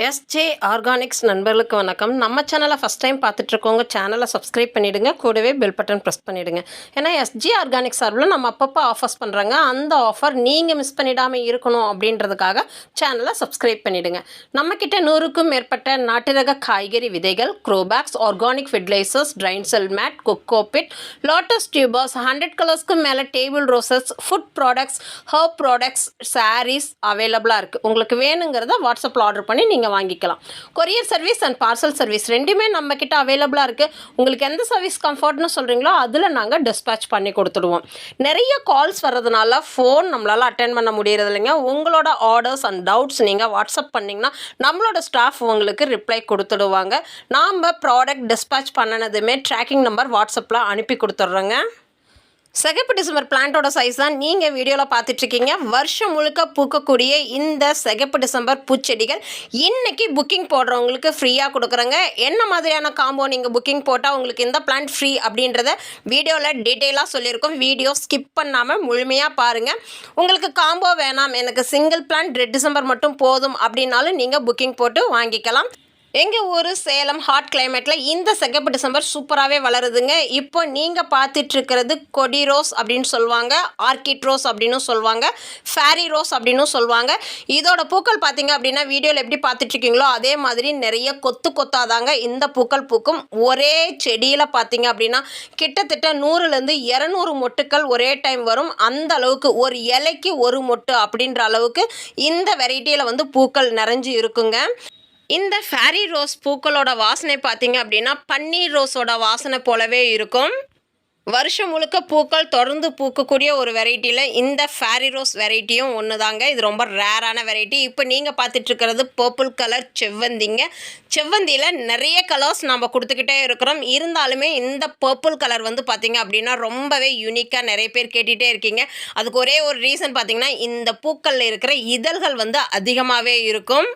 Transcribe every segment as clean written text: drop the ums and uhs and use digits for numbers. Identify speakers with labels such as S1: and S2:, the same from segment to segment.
S1: SJ organics நண்பர்களுக்கு வணக்கம். நம்ம சேனலை ஃபஸ்ட் டைம் பார்த்துட்ருக்கோங்க, சேனலை சப்ஸ்கிரைப் பண்ணிவிடுங்க, கூடவே பெல் பட்டன் ப்ரெஸ் பண்ணிவிடுங்க. ஏன்னா எஸ்ஜே ஆர்கானிக்ஸ் சார்பில் நம்ம அப்பப்போ ஆஃபர்ஸ் பண்ணுறாங்க. அந்த ஆஃபர் நீங்கள் மிஸ் பண்ணிடாமல் இருக்கணும் அப்படின்றதுக்காக சேனலை சப்ஸ்கிரைப் பண்ணிவிடுங்க. நம்மக்கிட்ட 100க்கும் மேற்பட்ட நாட்டு ரக காய்கறி விதைகள், grow bags, organic fertilisers, drain cell mat, cocopeat, lotus tubers, 100 கலர்ஸ்க்கும் மேலே table roses, food products, herb products, saris அவைலபிளாக இருக்குது. உங்களுக்கு வேணுங்கிறத வாட்ஸ்அப்பில் ஆர்டர் பண்ணி நீங்கள் வாங்கிக்கலாம். Courier service and parcel service ரெண்டுமே நம்ம கிட்ட அவைலபிளாக இருக்குது. உங்களுக்கு எந்த சர்வீஸ் கம்ஃபர்ட்னு சொல்கிறீங்களோ அதில் நாங்கள் டிஸ்பேச் பண்ணி கொடுத்துடுவோம். நிறைய கால்ஸ் வர்றதுனால ஃபோன் நம்மளால் அட்டென்ட் பண்ண முடியறது இல்லைங்க. உங்களோட ஆர்டர்ஸ் அண்ட் டவுட்ஸ் நீங்கள் வாட்ஸ்அப் பண்ணிங்கன்னா நம்மளோட ஸ்டாஃப் உங்களுக்கு ரிப்ளை கொடுத்துடுவாங்க. நாம் ப்ராடக்ட் டிஸ்பேச் பண்ணினதுமே ட்ராக்கிங் நம்பர் வாட்ஸ்அப்பில் அனுப்பி கொடுத்துட்றோங்க. சிகப்பு டிசம்பர் பிளான்ட்டோட சைஸ் தான் நீங்கள் வீடியோவில் பார்த்துட்ருக்கீங்க. வருஷம் முழுக்க பூக்கக்கூடிய இந்த சிகப்பு டிசம்பர் பூச்செடிகள் இன்றைக்கி புக்கிங் போடுறவங்களுக்கு ஃப்ரீயாக கொடுக்குறோங்க. என்ன மாதிரியான காம்போ நீங்கள் புக்கிங் போட்டால் உங்களுக்கு இந்த பிளான்ட் ஃப்ரீ அப்படின்றத வீடியோவில் டீட்டெயிலாக சொல்லியிருக்கோம். வீடியோ ஸ்கிப் பண்ணாமல் முழுமையாக பாருங்கள். உங்களுக்கு காம்போ வேணாம், எனக்கு சிங்கிள் பிளான்ட் ரெட் டிசம்பர் மட்டும் போதும் அப்படின்னாலும் நீங்கள் புக்கிங் போட்டு வாங்கிக்கலாம். எங்கள் ஊர் சேலம் ஹாட் கிளைமேட்டில் இந்த சிகப்பு டிசம்பர் சூப்பராகவே வளருதுங்க. இப்போ நீங்கள் பார்த்துட்ருக்கிறது கொடி ரோஸ் அப்படின்னு சொல்லுவாங்க, ஆர்கிட் ரோஸ் அப்படின்னு சொல்லுவாங்க, ஃபேரி ரோஸ் அப்படின்னு சொல்லுவாங்க. இதோட பூக்கள் பார்த்தீங்க அப்படின்னா வீடியோவில் எப்படி பார்த்துட்ருக்கீங்களோ அதே மாதிரி நிறைய கொத்து கொத்தாதாங்க இந்த பூக்கள் பூக்கும். ஒரே செடியில் பார்த்தீங்க அப்படின்னா கிட்டத்தட்ட 100லேருந்து 200 மொட்டுக்கள் ஒரே டைம் வரும். அந்த அளவுக்கு ஒரு இலைக்கு ஒரு மொட்டு அப்படின்ற அளவுக்கு இந்த வெரைட்டியில் வந்து பூக்கள் நிறைஞ்சு இருக்குங்க. இந்த ஃபேரி ரோஸ் பூக்களோட வாசனை பார்த்தீங்க அப்படின்னா பன்னீர் ரோஸோட வாசனை போலவே இருக்கும். வருஷம் முழுக்க பூக்கள் தொடர்ந்து பூக்கக்கூடிய ஒரு வெரைட்டியில் இந்த ஃபேரி ரோஸ் வெரைட்டியும் ஒன்று தாங்க. இது ரொம்ப ரேரான வெரைட்டி. இப்போ நீங்கள் பார்த்துட்ருக்கிறது பர்பிள் கலர் செவ்வந்திங்க. செவ்வந்தியில் நிறைய கலர்ஸ் நம்ம கொடுத்துக்கிட்டே இருக்கிறோம். இருந்தாலுமே இந்த பர்பிள் கலர் வந்து பார்த்திங்க அப்படின்னா ரொம்பவே யூனிக்காக நிறைய பேர் கேட்டுகிட்டே இருக்கீங்க. அதுக்கு ஒரே ஒரு ரீசன் பார்த்திங்கன்னா இந்த பூக்களில் இருக்கிற இதழ்கள் வந்து அதிகமாகவே இருக்கும்.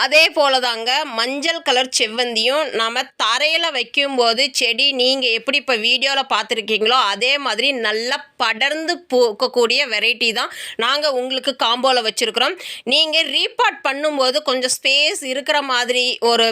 S1: அதே போல் தாங்க மஞ்சள் கலர் செவ்வந்தியும் நம்ம தரையில் வைக்கும்போது செடி நீங்கள் எப்படி இப்போ வீடியோவில் பார்த்துருக்கீங்களோ அதே மாதிரி நல்லா படர்ந்து பூக்கக்கூடிய வெரைட்டி தான் நாங்கள் உங்களுக்கு காம்போவில் வச்சுருக்குறோம். நீங்கள் ரீபாட் பண்ணும்போது கொஞ்சம் ஸ்பேஸ் இருக்கிற மாதிரி ஒரு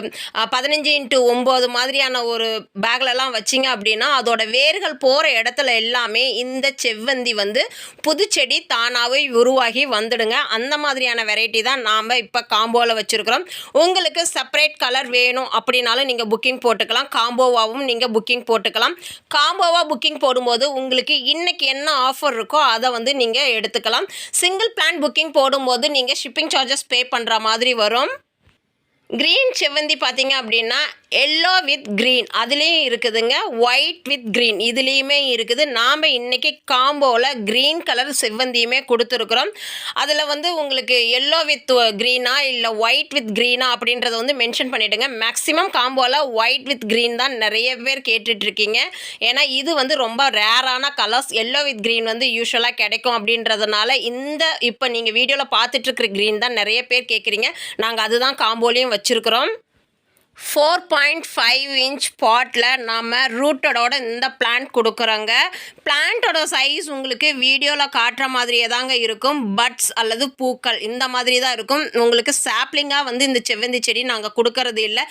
S1: 15x9 மாதிரியான ஒரு பேக்லலாம் வச்சிங்க அப்படின்னா அதோட வேர்கள் போகிற இடத்துல எல்லாமே இந்த செவ்வந்தி வந்து புது செடி தானாகவே உருவாகி வந்துடுங்க. அந்த மாதிரியான வெரைட்டி தான் நாம் இப்போ காம்போவில் வச்சுருக்குறோம். உங்களுக்கு செப்பரேட் கலர் வேணும் அப்படின்னாலும் நீங்கள் புக்கிங் போட்டுக்கலாம். காம்போவாகவும் நீங்கள் புக்கிங் போட்டுக்கலாம். காம்போவாக புக்கிங் போடும்போது உங்களுக்கு இன்றைக்கி என்ன ஆஃபர் இருக்கோ அதை வந்து நீங்கள் எடுத்துக்கலாம். சிங்கிள் பிளான் புக்கிங் போடும்போது நீங்கள் ஷிப்பிங் சார்ஜஸ் பே பண்ணுற மாதிரி வரும். க்ரீன் செவ்வந்தி பார்த்தீங்க அப்படின்னா எல்லோ வித் க்ரீன் அதுலேயும் இருக்குதுங்க, ஒயிட் வித் க்ரீன் இதுலேயுமே இருக்குது. நாம் இன்றைக்கி காம்போவில் க்ரீன் கலர் செவ்வந்தியுமே கொடுத்துருக்குறோம். அதில் வந்து உங்களுக்கு எல்லோ வித் க்ரீனா இல்லை ஒயிட் வித் க்ரீனா அப்படின்றத வந்து மென்ஷன் பண்ணிவிடுங்க. மேக்ஸிமம் காம்போவில் ஒயிட் வித் க்ரீன் தான் நிறைய பேர் கேட்டுட்ருக்கீங்க. ஏன்னா இது வந்து ரொம்ப ரேரான கலர்ஸ். எல்லோ வித் க்ரீன் வந்து யூஸ்வலாக கிடைக்கும் அப்படின்றதுனால இந்த இப்போ நீங்கள் வீடியோவில் பார்த்துட்ருக்குற க்ரீன் தான் நிறைய பேர் கேட்குறீங்க. நாங்கள் அதுதான் காம்போலையும் வச்சுருக்குறோம். 4.5 இன்ச் பாட்டில் நாம் ரூட்டடோட இந்த பிளான்ட் கொடுக்குறோங்க. பிளான்ட்டோட சைஸ் உங்களுக்கு வீடியோவில் காட்டுற மாதிரியே தாங்க இருக்கும். பட்ஸ் அல்லது பூக்கள் இந்த மாதிரி தான் இருக்கும். உங்களுக்கு சாப்ளிங்காக வந்து இந்த செவ்வந்தி செடி நாங்கள் கொடுக்கறது இல்லை.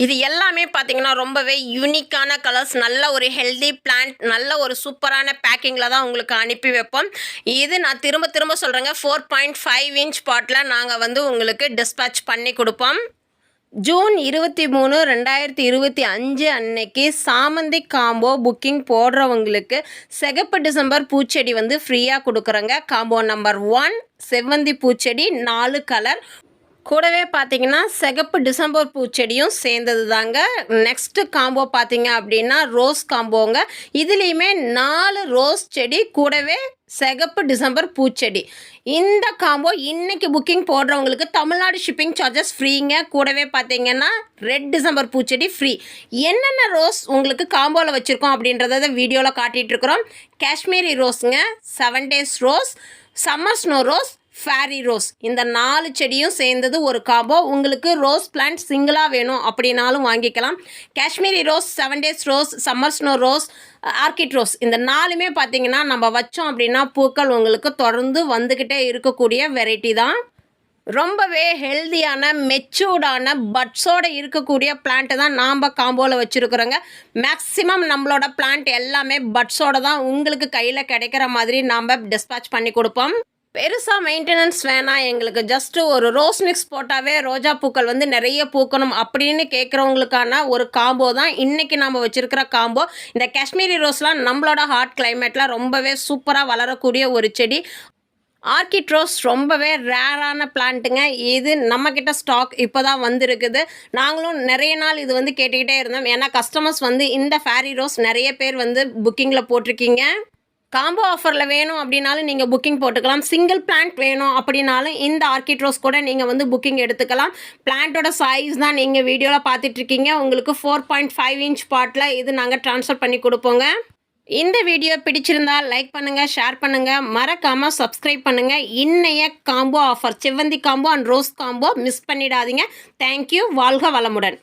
S1: இது எல்லாமே பார்த்தீங்கன்னா ரொம்பவே யூனிக்கான கலர்ஸ், நல்ல ஒரு ஹெல்தி பிளான்ட், நல்ல ஒரு சூப்பரான பேக்கிங்கில் தான் உங்களுக்கு அனுப்பி வைப்போம். இது நான் திரும்ப திரும்ப சொல்கிறேங்க, 4.5 இன்ச் பாட்டில் நாங்கள் வந்து உங்களுக்கு டிஸ்பேச் பண்ணி கொடுப்போம். ஜூன் 23, 2025 அன்னைக்கு சாமந்தி காம்போ புக்கிங் போடுறவங்களுக்கு சிகப்பு டிசம்பர் பூச்செடி வந்து ஃப்ரீயாக கொடுக்குறோங்க. காம்போ நம்பர் 1 செவ்வந்தி பூச்செடி 4 கலர், கூடவே பார்த்தீங்கன்னா சிகப்பு டிசம்பர் பூச்செடியும் சேர்ந்தது தாங்க. நெக்ஸ்ட்டு காம்போ பார்த்தீங்க அப்படின்னா ரோஸ் காம்போங்க. இதுலேயுமே 4 ரோஸ் செடி கூடவே சிகப்பு டிசம்பர் பூச்செடி. இந்த காம்போ இன்றைக்கி புக்கிங் போடுறவங்களுக்கு தமிழ்நாடு ஷிப்பிங் சார்ஜஸ் ஃப்ரீங்க. கூடவே பார்த்தீங்கன்னா ரெட் டிசம்பர் பூச்செடி ஃப்ரீ. என்னென்ன ரோஸ் உங்களுக்கு காம்போவில் வச்சுருக்கோம் அப்படின்றத வீடியோவில் காட்டிகிட்ருக்குறோம். காஷ்மீரி ரோஸுங்க, 7 days rose, summer snow rose, fairy rose இந்த 4 செடியும் சேர்ந்தது ஒரு காம்போ. உங்களுக்கு ரோஸ் பிளான்ட் சிங்கிளாக வேணும் அப்படின்னாலும் வாங்கிக்கலாம். Kashmiri rose, 7 days rose, summer snow rose, orchid rose இந்த 4மே பார்த்தீங்கன்னா நம்ம வச்சோம் அப்படின்னா பூக்கள் உங்களுக்கு தொடர்ந்து வந்துக்கிட்டே இருக்கக்கூடிய வெரைட்டி தான். ரொம்பவே ஹெல்தியான மெச்சூர்டான பட்ஸோட இருக்கக்கூடிய பிளான்ட்டு தான் நாம் காம்போவில் வச்சுருக்குறோங்க. மேக்ஸிமம் நம்மளோட பிளான்ட் எல்லாமே பட்ஸோட தான் உங்களுக்கு கையில் கிடைக்கிற மாதிரி நாம் டிஸ்பேட்ச் பண்ணி கொடுப்போம். பெருசாக மெயின்டெனன்ஸ் வேணாம், எங்களுக்கு ஜஸ்ட்டு ஒரு ரோஸ் மிக்ஸ் போட்டாவே ரோஜா பூக்கள் வந்து நிறைய பூக்கணும் அப்படின்னு கேட்குறவங்களுக்கான ஒரு காம்போ தான் இன்றைக்கி நம்ம வச்சுருக்கிற காம்போ. இந்த காஷ்மீரி ரோஸ்லாம் நம்மளோட ஹாட் கிளைமேட்டில் ரொம்பவே சூப்பராக வளரக்கூடிய ஒரு செடி. ஆர்கிட் ரோஸ் ரொம்பவே ரேரான பிளான்ட்டுங்க. இது நம்மக்கிட்ட ஸ்டாக் இப்போ தான் வந்திருக்குது. நாங்களும் நிறைய நாள் இது வந்து கேட்டுக்கிட்டே இருந்தோம். ஏன்னா கஸ்டமர்ஸ் வந்து இந்த ஃபேரி ரோஸ் நிறைய பேர் வந்து புக்கிங்கில் போட்டிருக்கீங்க. காம்போ ஆஃபரில் வேணும் அப்படின்னாலும் நீங்கள் புக்கிங் போட்டுக்கலாம். சிங்கிள் பிளான்ட் வேணும் அப்படின்னாலும் இந்த ஆர்கிட் ரோஸ் கூட நீங்கள் வந்து புக்கிங் எடுத்துக்கலாம். பிளான்ட்டோட சைஸ் தான் நீங்கள் வீடியோவில் பார்த்துட்ருக்கீங்க. உங்களுக்கு 4.5 இன்ச் பாட்டில் இது நாங்கள் ட்ரான்ஸ்ஃபர் பண்ணி கொடுப்போங்க. இந்த வீடியோ பிடிச்சிருந்தா லைக் பண்ணுங்கள், ஷேர் பண்ணுங்கள், மறக்காமல் சப்ஸ்கிரைப் பண்ணுங்கள். இன்னைய காம்போ ஆஃபர் செவ்வந்தி combo and rose combo miss பண்ணிடாதீங்க. தேங்க்யூ. வாழ்க வளமுடன்.